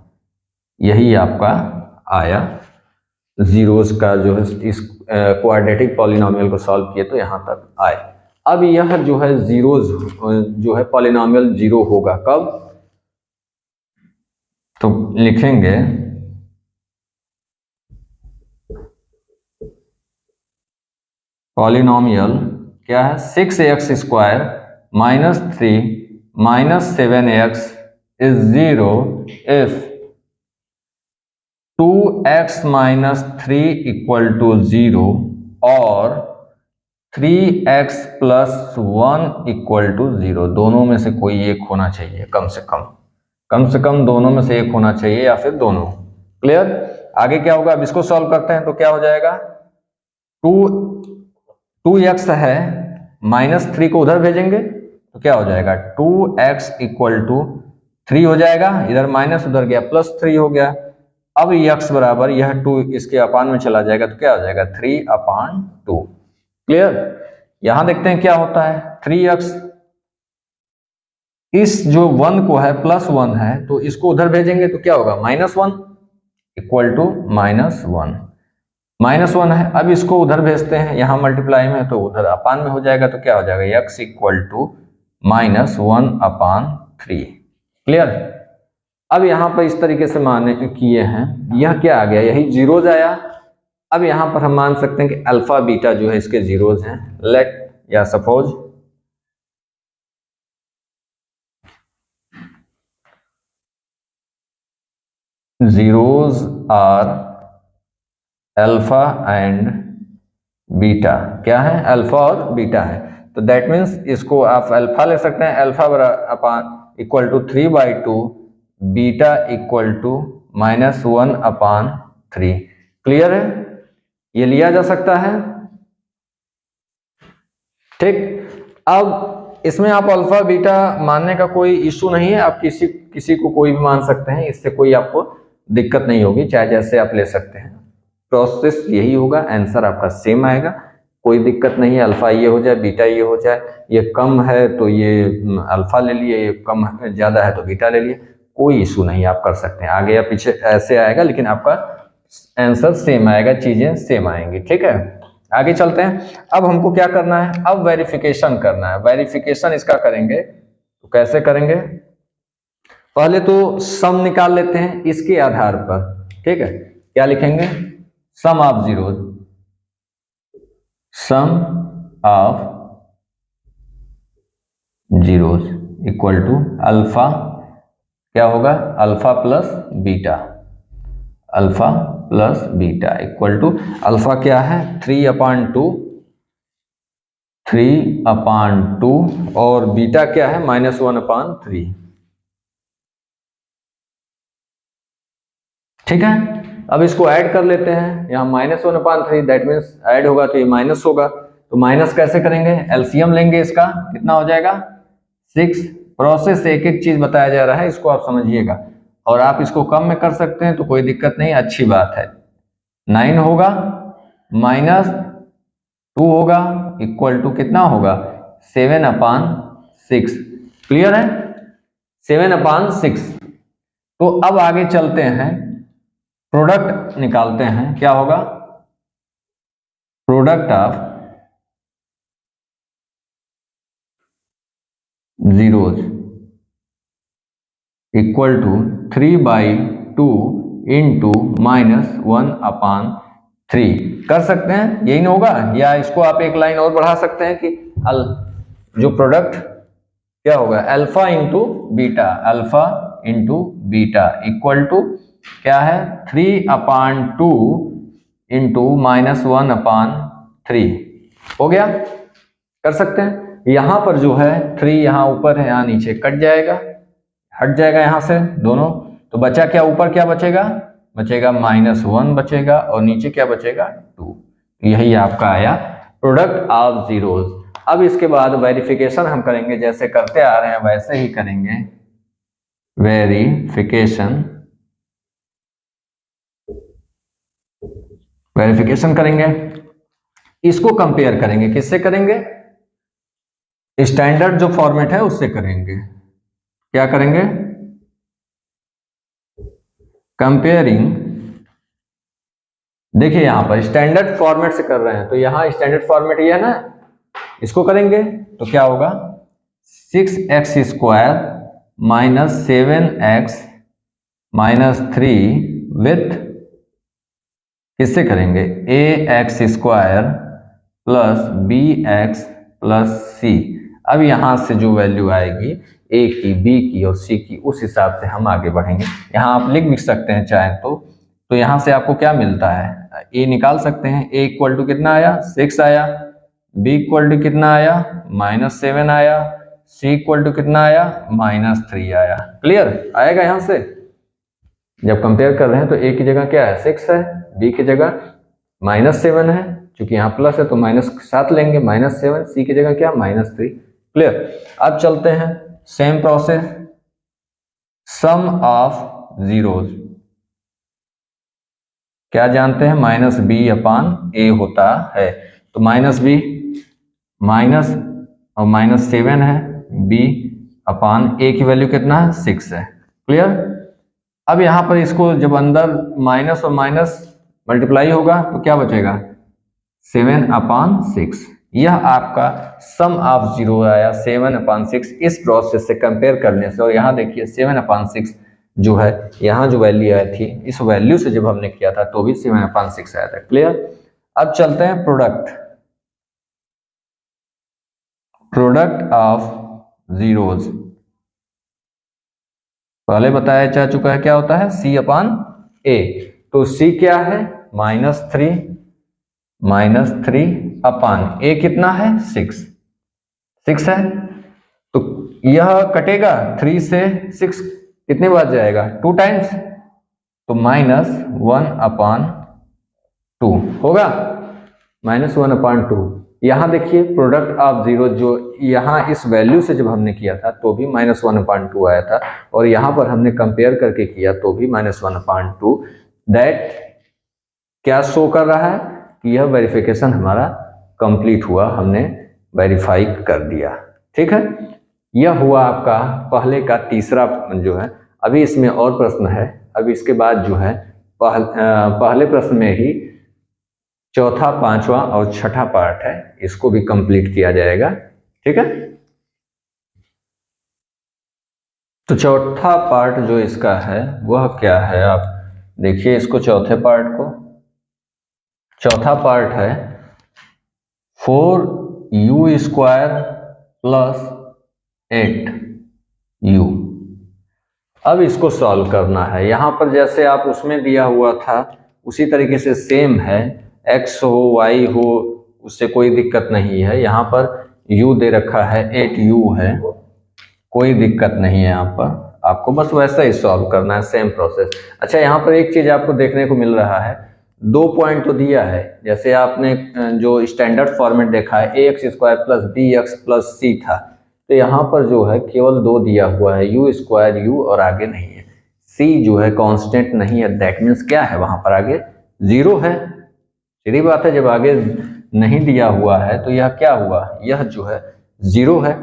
यही आपका आया जीरोस का जो है, इस क्वाड्रेटिक पॉलिनोमियल को सॉल्व किए तो यहाँ तक आए। अब यह जो है जीरोस जो है पॉलिनोमियल जीरो होगा कब, तो लिखेंगे पॉलिनोमियल क्या है, 6x square minus 3 minus 7x is 0 if 2x minus 3 equal to 0 और 3x प्लस 1 इक्वल टू 0। दोनों में से कोई एक होना चाहिए, कम से कम दोनों में से एक होना चाहिए या फिर दोनों। क्लियर? आगे क्या होगा, अब इसको सॉल्व करते हैं तो क्या हो जाएगा, 2x है, माइनस 3 को उधर भेजेंगे तो क्या हो जाएगा 2x इक्वल टू 3 हो जाएगा, इधर माइनस उधर गया प्लस 3 हो गया। अब x बराबर यह 2 इसके अपान में चला जाएगा तो क्या हो जाएगा 3/2। क्लियर? यहां देखते हैं क्या होता है, 3x इस जो 1 को है प्लस 1 है तो इसको उधर भेजेंगे तो क्या होगा -1 इक्वल टू -1, -1 है। अब इसको उधर भेजते हैं, यहां मल्टीप्लाई में तो उधर अपान में हो जाएगा तो क्या हो जाएगा x इक्वल टू -1/3। क्लियर? अब यहां पर इस तरीके से माने किए हैं, यह क्या आ गया, यही जीरोज आया। अब यहां पर हम मान सकते हैं कि अल्फा बीटा जो है इसके जीरोज हैं। लेट या suppose zeros are alpha and beta, क्या है, अल्फा और बीटा है। तो दैट मीन्स इसको आप अल्फा ले सकते हैं, alpha upon equal to 3/2, beta equal to -1/3। Clear है, ये लिया जा सकता है। ठीक, अब इसमें आप अल्फा बीटा मानने का कोई इशू नहीं है, आप किसी को कोई भी मान सकते हैं, इससे कोई आपको दिक्कत नहीं होगी, चाहे जैसे आप ले सकते हैं। प्रोसेस यही होगा, आंसर आपका सेम आएगा, कोई दिक्कत नहीं है। अल्फा ये हो जाए, बीटा ये हो जाए, ये कम है तो ये अल्फा ले लिए, ये कम है ज़्यादा है तो बीटा ले लिए, कोई इशू नहीं, आप कर सकते हैं। आगे या पीछे ऐसे आएगा, लेकिन आपका आंसर सेम आएगा, चीजें सेम आएंगी। ठीक है, आगे चलते हैं। अब हमको क्या करना है, अब वेरिफिकेशन करना है। वेरिफिकेशन इसका करेंगे तो कैसे करेंगे, पहले तो सम निकाल लेते हैं इसके आधार पर। ठीक है, क्या लिखेंगे, sum of zeros, sum of zeros equal to alpha, क्या होगा, alpha plus beta, alpha plus beta equal to alpha क्या है 3/2, 3/2 और बीटा क्या है -1/3। ठीक है, अब इसको ऐड कर लेते हैं, यहाँ -1/3 दैट मीन्स ऐड होगा तो ये माइनस होगा, तो माइनस कैसे करेंगे, एलसीएम लेंगे इसका, कितना हो जाएगा 6। प्रोसेस एक एक चीज बताया जा रहा है, इसको आप समझिएगा, और आप इसको कम में कर सकते हैं तो कोई दिक्कत नहीं, अच्छी बात है। 9 होगा -2 होगा इक्वल टू कितना होगा 7/6। क्लियर है, 7/6। तो अब आगे चलते हैं, प्रोडक्ट निकालते हैं, क्या होगा, product of zeros equal to 3/2 into -1/3 कर सकते हैं, यही ना होगा, या इसको आप एक लाइन और बढ़ा सकते हैं कि जो प्रोडक्ट क्या होगा alpha into beta, alpha into beta equal to क्या है 3/2 इंटू -1/3 हो गया, कर सकते हैं। यहां पर जो है 3 यहाँ ऊपर है, यहाँ नीचे कट जाएगा, हट जाएगा यहाँ से दोनों, तो बचा क्या, ऊपर क्या बचेगा, बचेगा -1 बचेगा, और नीचे क्या बचेगा 2। यही आपका आया प्रोडक्ट ऑफ जीरोज। अब इसके बाद वेरिफिकेशन हम करेंगे, जैसे करते आ रहे हैं वैसे ही करेंगे, वेरिफिकेशन करेंगे, इसको कंपेयर करेंगे, किससे करेंगे, स्टैंडर्ड जो फॉर्मेट है उससे करेंगे। क्या करेंगे, कंपेयरिंग, देखिए यहां पर स्टैंडर्ड फॉर्मेट से कर रहे हैं, तो यहां स्टैंडर्ड फॉर्मेट ये है ना, इसको करेंगे तो क्या होगा 6x² -7x -3 विथ किससे करेंगे ax² plus bx plus c। अब यहां से जो वैल्यू आएगी a की, b की और c की, उस हिसाब से हम आगे बढ़ेंगे। यहां आप लिख भी सकते हैं चाहे तो यहां से आपको क्या मिलता है, a निकाल सकते हैं, a इक्वल टू कितना आया 6 आया, b इक्वल टू कितना आया -7 आया, c इक्वल टू कितना आया -3 आया। क्लियर आएगा, यहां से जब कंपेयर कर रहे हैं तो a की जगह क्या है 6 है, b की जगह -7 है, क्योंकि यहाँ प्लस है तो -7 लेंगे, -7, c की जगह क्या -3। क्लियर, अब चलते हैं same process, sum of zeros, क्या जानते हैं -b/a होता है, तो -b माइनस और -7 है, b/a की वैल्यू कितना है 6 है। क्लियर, अब यहां पर इसको जब अंदर माइनस और माइनस मल्टीप्लाई होगा तो क्या बचेगा 7/6। यह आपका सम ऑफ जीरो आया 7/6 इस प्रोसेस से कंपेयर करने से। और यहाँ देखिए 7/6 जो है, यहाँ जो वैल्यू आई थी इस वैल्यू से जब हमने किया था तो भी 7/6 आया था। क्लियर, अब चलते हैं प्रोडक्ट ऑफ जीरोज। पहले बताया जा चुका है क्या होता है C/A, तो C क्या है -3 अपान ए कितना है 6 है, तो यह कटेगा 3 से 6 कितने बार जाएगा 2 टाइम्स, तो -1/2 होगा, -1/2। यहां देखिए प्रोडक्ट ऑफ जीरो जो यहाँ इस वैल्यू से जब हमने किया था तो भी -1/2 आया था, और यहाँ पर हमने कंपेयर करके किया तो भी -1/2। दैट क्या शो कर रहा है कि यह वेरिफिकेशन हमारा कंप्लीट हुआ, हमने वेरीफाई कर दिया। ठीक है, यह हुआ आपका पहले का तीसरा जो है। अभी इसमें और प्रश्न है, अभी इसके बाद जो है पहले प्रश्न में ही चौथा, पांचवा और छठा पार्ट है, इसको भी कंप्लीट किया जाएगा। ठीक है, तो चौथा पार्ट जो इसका है वह क्या है, आप देखिए इसको चौथे पार्ट को। चौथा पार्ट है 4u² + 8u। अब इसको सॉल्व करना है। यहां पर जैसे आप उसमें दिया हुआ था उसी तरीके से सेम है, x हो y हो उससे कोई दिक्कत नहीं है। यहाँ पर u दे रखा है 8u है, कोई दिक्कत नहीं है। यहाँ पर आपको बस वैसा ही सॉल्व करना है, सेम प्रोसेस। अच्छा, यहाँ पर एक चीज आपको देखने को मिल रहा है, 2 पॉइंट तो दिया है। जैसे आपने जो स्टैंडर्ड फॉर्मेट देखा है ax² + bx + c था, तो यहाँ पर जो है केवल 2 दिया हुआ है, u² u और आगे नहीं है। c जो है कांस्टेंट नहीं है, दैट मीन्स क्या है वहां पर आगे 0 है। सीधी बात है, जब आगे नहीं दिया हुआ है तो यह क्या हुआ, यह जो है 0 है।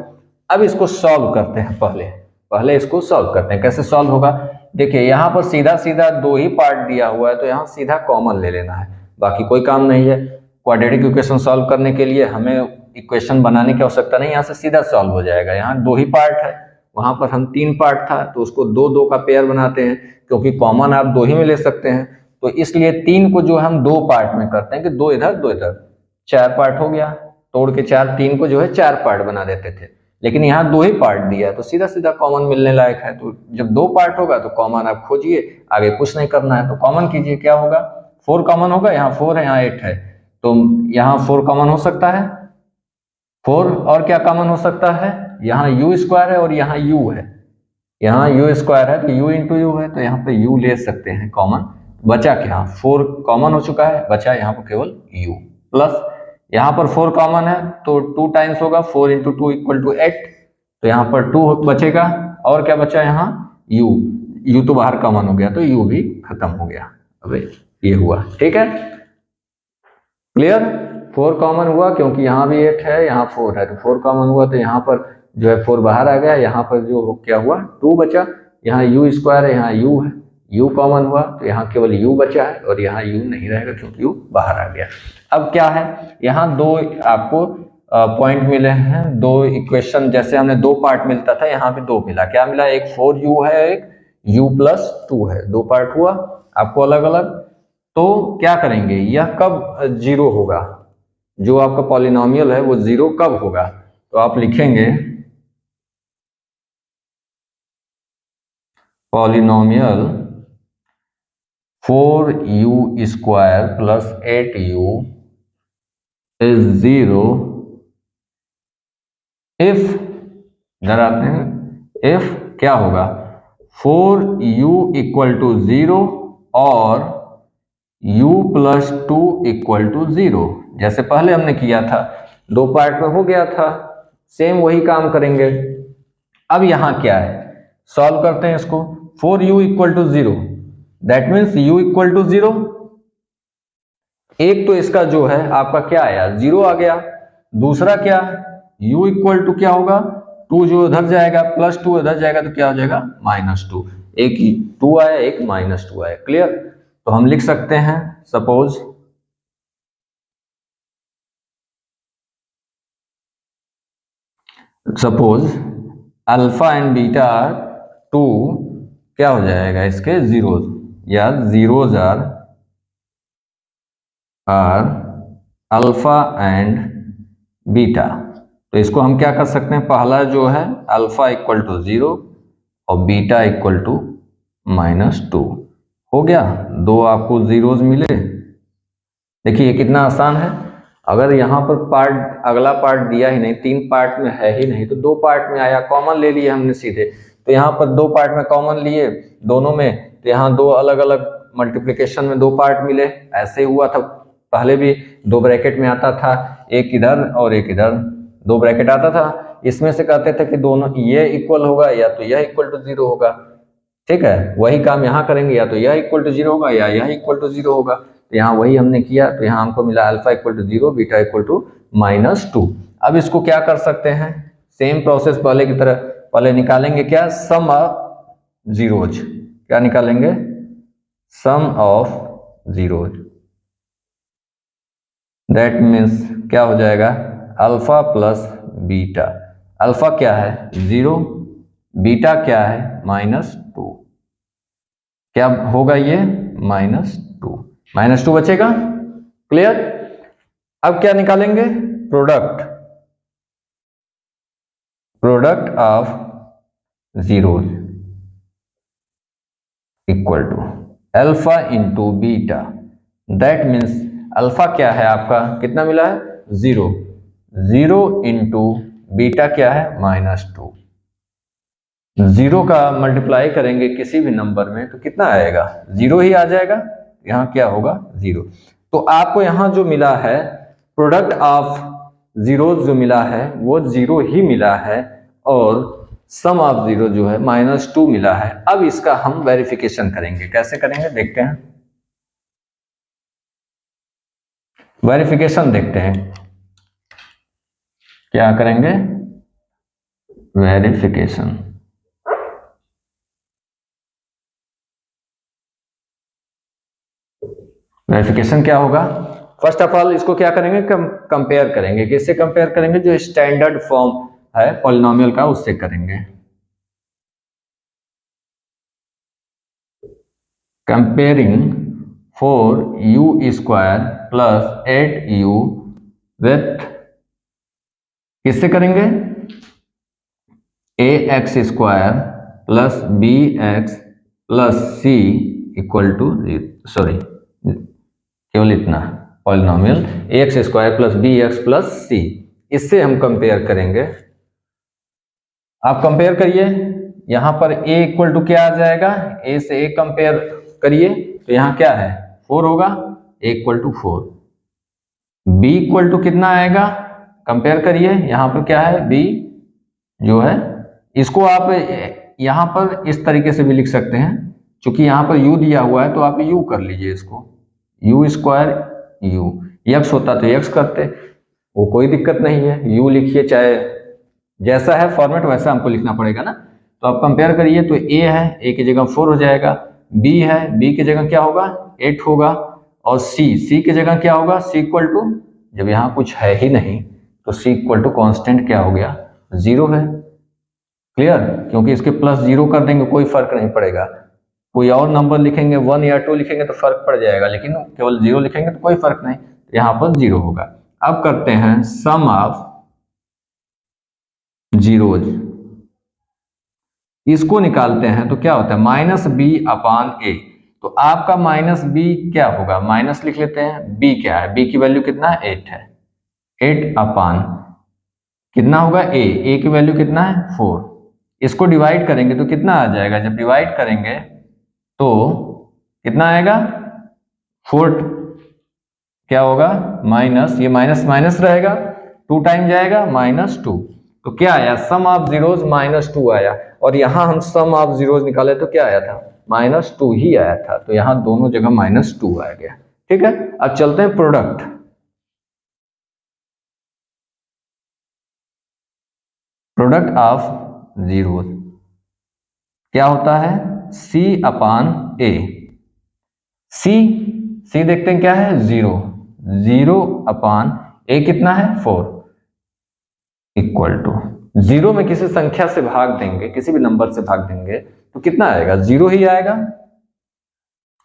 अब इसको सॉल्व करते हैं, पहले इसको सॉल्व करते हैं। कैसे सॉल्व होगा, देखिए यहाँ पर सीधा सीधा 2 ही पार्ट दिया हुआ है, तो यहाँ सीधा कॉमन ले लेना है, बाकी कोई काम नहीं है। क्वाड्रेटिक इक्वेशन सॉल्व करने के लिए हमें इक्वेशन बनाने की आवश्यकता नहीं, यहाँ से सीधा सॉल्व हो जाएगा। यहाँ 2 ही पार्ट है, वहां पर हम 3 पार्ट था, तो उसको 2-2 का पेयर बनाते हैं, क्योंकि कॉमन आप 2 ही में ले सकते हैं। तो इसलिए 3 को जो हम 2 पार्ट में करते हैं कि 2 इधर 2 इधर, 4 पार्ट हो गया। तोड़ के 4, 3 को जो है 4 पार्ट बना देते थे, लेकिन यहाँ 2 ही पार्ट दिया है, तो सीधा सीधा कॉमन मिलने लायक है। तो जब 2 पार्ट होगा तो कॉमन आप खोजिए, आगे कुछ नहीं करना है, तो कॉमन कीजिए। क्या होगा, 4 कॉमन होगा, यहाँ 4 है, यहाँ 8 है, तो यहाँ 4 कॉमन हो सकता है, 4 और क्या कॉमन हो सकता है, यहाँ u² है और यहाँ u है, यहाँ u² है तो u × u है, तो यहाँ पे u ले सकते हैं कॉमन। बचा क्या, 4 कॉमन हो चुका है, बचा यहाँ पर केवल u प्लस यहाँ पर 4 कॉमन है तो 2 टाइम्स होगा, 4 × 2 = 8, तो यहाँ पर 2 बचेगा, और क्या बचा यहाँ u तो बाहर कॉमन हो गया, तो u भी खत्म हो गया। अबे ये हुआ, ठीक है, क्लियर। 4 कॉमन हुआ क्योंकि यहाँ भी 8 है, यहाँ 4 है, तो 4 कॉमन हुआ, तो यहाँ पर जो है 4 बाहर आ गया, यहाँ पर जो क्या हुआ 2 बचा, यहाँ u² है, यहाँ u है, u कॉमन हुआ तो यहाँ केवल u बचा है, और यहाँ u नहीं रहेगा क्योंकि u बाहर आ गया। अब क्या है, यहाँ 2 आपको पॉइंट मिले हैं, 2 इक्वेशन, जैसे हमने 2 पार्ट मिलता था, यहाँ भी 2 मिला। क्या मिला, एक 4u है, एक u + 2 है, 2 पार्ट हुआ आपको अलग अलग। तो क्या करेंगे, यह कब 0 होगा, जो आपका पॉलिनोमियल है वो 0 कब होगा, तो आप लिखेंगे polynomial 4u² + 8u is 0 if, इधर आते हैं, if क्या होगा, 4u = 0 और u + 2 = 0। जैसे पहले हमने किया था, 2 पार्ट में हो गया था, सेम वही काम करेंगे। अब यहाँ क्या है, सॉल्व करते हैं इसको। 4u = 0, that means u = 0। एक तो इसका जो है आपका क्या आया, 0 आ गया। दूसरा क्या, u = क्या होगा, 2 जो इधर जाएगा + 2 इधर जाएगा, तो क्या हो जाएगा -2। एक 2 आया, एक -2 आया, क्लियर। तो हम लिख सकते हैं, suppose alpha and beta are 2, क्या हो जाएगा इसके जीरोज, या zeros are alpha and beta. तो इसको हम क्या कर सकते हैं, पहला जो है अल्फा = 0 और बीटा = -2 हो गया। 2 आपको जीरोज मिले। देखिए ये कितना आसान है, अगर यहाँ पर पार्ट अगला पार्ट दिया ही नहीं, 3 पार्ट में है ही नहीं, तो 2 पार्ट में आया, कॉमन ले लिए हमने सीधे। तो यहाँ पर 2 पार्ट में कॉमन लिए दोनों में, तो यहाँ 2 अलग अलग मल्टीप्लिकेशन में 2 पार्ट मिले। ऐसे हुआ था पहले भी, 2 ब्रैकेट में आता था, एक इधर और एक इधर, 2 ब्रैकेट आता था। इसमें से कहते थे कि दोनों ये इक्वल होगा या तो यह इक्वल टू 0 होगा। ठीक है, वही काम यहाँ करेंगे, या तो यह इक्वल टू 0 होगा या यह इक्वल टू 0 होगा। तो यहाँ वही हमने किया, तो यहाँ हमको मिला alpha equal to 0, beta equal to -2। अब इसको क्या कर सकते हैं, सेम प्रोसेस पहले की तरह, पहले निकालेंगे क्या, सम ऑफ जीरोज। क्या निकालेंगे, सम ऑफ जीरोज। दैट मीन्स क्या हो जाएगा, अल्फा प्लस बीटा। अल्फा क्या है 0, बीटा क्या है -2। क्या होगा ये -2, -2 बचेगा। क्लियर। अब क्या निकालेंगे, product of zeros equal to alpha into beta. That means alpha क्या है आपका, कितना मिला है 0, 0 इंटू बीटा क्या है -2। 0 का मल्टीप्लाई करेंगे किसी भी नंबर में तो कितना आएगा, 0 ही आ जाएगा। यहाँ क्या होगा 0। तो आपको यहाँ जो मिला है प्रोडक्ट ऑफ जीरोज जो मिला है वो 0 ही मिला है, और सम ऑफ 0 जो है -2 मिला है। अब इसका हम वेरिफिकेशन करेंगे, कैसे करेंगे देखते हैं। वेरिफिकेशन देखते हैं, क्या करेंगे, वेरिफिकेशन। वेरिफिकेशन क्या होगा, फर्स्ट ऑफ ऑल इसको क्या करेंगे, कंपेयर करेंगे। किससे कंपेयर करेंगे, जो स्टैंडर्ड फॉर्म है पॉलिनोमियल का उससे करेंगे। Comparing 4u² plus 8u with, किससे करेंगे, ax² plus bx plus c equal to, sorry केवल इतना, polynomial ax² plus bx plus c, इससे हम कंपेयर करेंगे। आप कंपेयर करिए, यहां पर a इक्वल टू क्या आ जाएगा, a से a कंपेयर करिए तो यहाँ क्या है 4 होगा, a equal to 4। b equal to कितना आएगा, कंपेयर करिए, यहाँ पर क्या है b जो है, इसको आप यहाँ पर इस तरीके से भी लिख सकते हैं, क्योंकि यहाँ पर u दिया हुआ है तो आप u कर लीजिए इसको, u², u x होता तो x करते, वो कोई दिक्कत नहीं है, u लिखिए, चाहे जैसा है फॉर्मेट वैसा हमको लिखना पड़ेगा ना। तो आप कंपेयर करिए, तो a है, a की जगह 4 हो जाएगा, b है, b की जगह क्या होगा 8 होगा, और c की जगह क्या होगा, c इक्वल टू, जब यहाँ कुछ है ही नहीं तो c इक्वल टू कॉन्स्टेंट क्या हो गया 0 है। क्लियर, क्योंकि इसके प्लस 0 कर देंगे कोई फर्क नहीं पड़ेगा, कोई और नंबर लिखेंगे 1 या 2 लिखेंगे तो फर्क पड़ जाएगा, लेकिन केवल 0 लिखेंगे तो कोई फर्क नहीं, यहाँ पर 0 होगा। अब करते हैं सम ऑफ जीरोज, इसको निकालते हैं तो क्या होता है -b/a। तो आपका -b क्या होगा, माइनस लिख लेते हैं, b क्या है, b की वैल्यू कितना है 8 है, 8 अपान कितना होगा a की वैल्यू कितना है 4। इसको डिवाइड करेंगे तो कितना आ जाएगा, जब डिवाइड करेंगे तो कितना आएगा 4, क्या होगा माइनस, ये माइनस माइनस रहेगा, 2 टाइम जाएगा -2, तो क्या आया सम ऑफ जीरोज -2 आया, और यहां हम सम ऑफ जीरोज निकाले तो क्या आया था -2 ही आया था, तो यहां दोनों जगह -2 आ गया। ठीक है, अब चलते हैं प्रोडक्ट ऑफ जीरोज क्या होता है, c/a। c देखते हैं क्या है 0, 0/a कितना है 4 इक्वल टू 0 में किसी संख्या से भाग देंगे, किसी भी नंबर से भाग देंगे तो कितना आएगा 0 ही आएगा,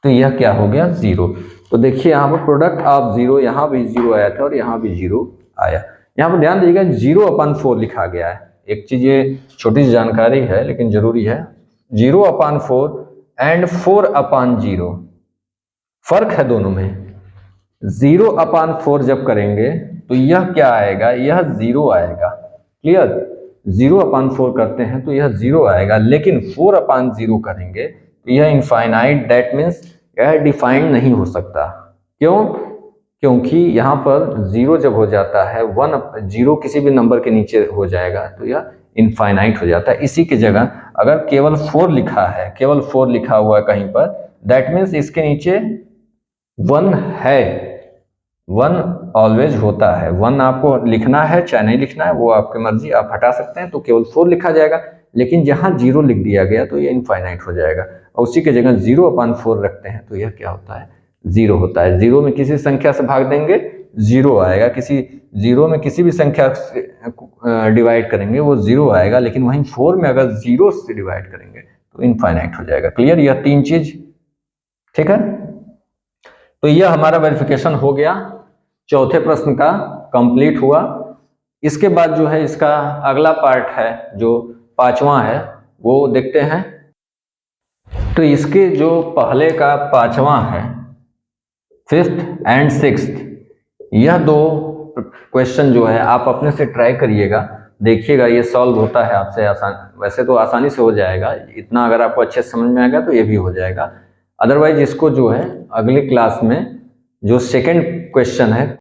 तो यह क्या हो गया 0। तो देखिए यहाँ पर प्रोडक्ट ऑफ 0, यहाँ भी 0 आया था और यहाँ भी 0 आया। यहाँ पर ध्यान दीजिएगा 0/4 लिखा गया है, एक चीज ये छोटी सी जानकारी है लेकिन जरूरी है, 0/4 एंड 4/0 फर्क है दोनों में। 0/4 जब करेंगे तो यह क्या आएगा, यह 0 आएगा। क्लियर, 0/4 करते हैं तो यह 0 आएगा, लेकिन 4/0 करेंगे तो यह इनफाइनाइट, दैट मीन्स यह डिफाइंड नहीं हो सकता। क्यों? क्योंकि यहाँ पर 0 जब हो जाता है, 0 किसी भी नंबर के नीचे हो जाएगा तो यह इनफाइनाइट हो जाता है। इसी की जगह अगर केवल 4 लिखा है, केवल 4 लिखा हुआ है कहीं पर, दैट मीन्स इसके नीचे 1 है। 1 ऑलवेज होता है। 1 आपको लिखना है चाहे नहीं लिखना है वो आपकी मर्जी, आप हटा सकते हैं तो केवल 4 लिखा जाएगा। लेकिन जहाँ 0 लिख दिया गया तो ये इनफाइनाइट हो जाएगा, और उसी की जगह 0/4 रखते हैं तो यह क्या होता है, 0 होता है। 0 में किसी संख्या से भाग देंगे 0 आएगा, किसी 0 में किसी भी संख्या से डिवाइड करेंगे वो 0 आएगा, लेकिन वहीं 4 में अगर 0 से डिवाइड करेंगे तो इनफाइनाइट हो जाएगा। क्लियर, यह 3 चीज ठीक है। तो यह हमारा वेरिफिकेशन हो गया, चौथे प्रश्न का कंप्लीट हुआ। इसके बाद जो है इसका अगला पार्ट है जो 5वां है वो देखते हैं। तो इसके जो पहले का 5वां है, 5th एंड 6th, यह 2 क्वेश्चन जो है आप अपने से ट्राई करिएगा, देखिएगा ये सॉल्व होता है आपसे आसान। वैसे तो आसानी से हो जाएगा, इतना अगर आपको अच्छे समझ में आएगा तो ये भी हो जाएगा। अदरवाइज इसको जो है अगली क्लास में जो सेकंड क्वेश्चन है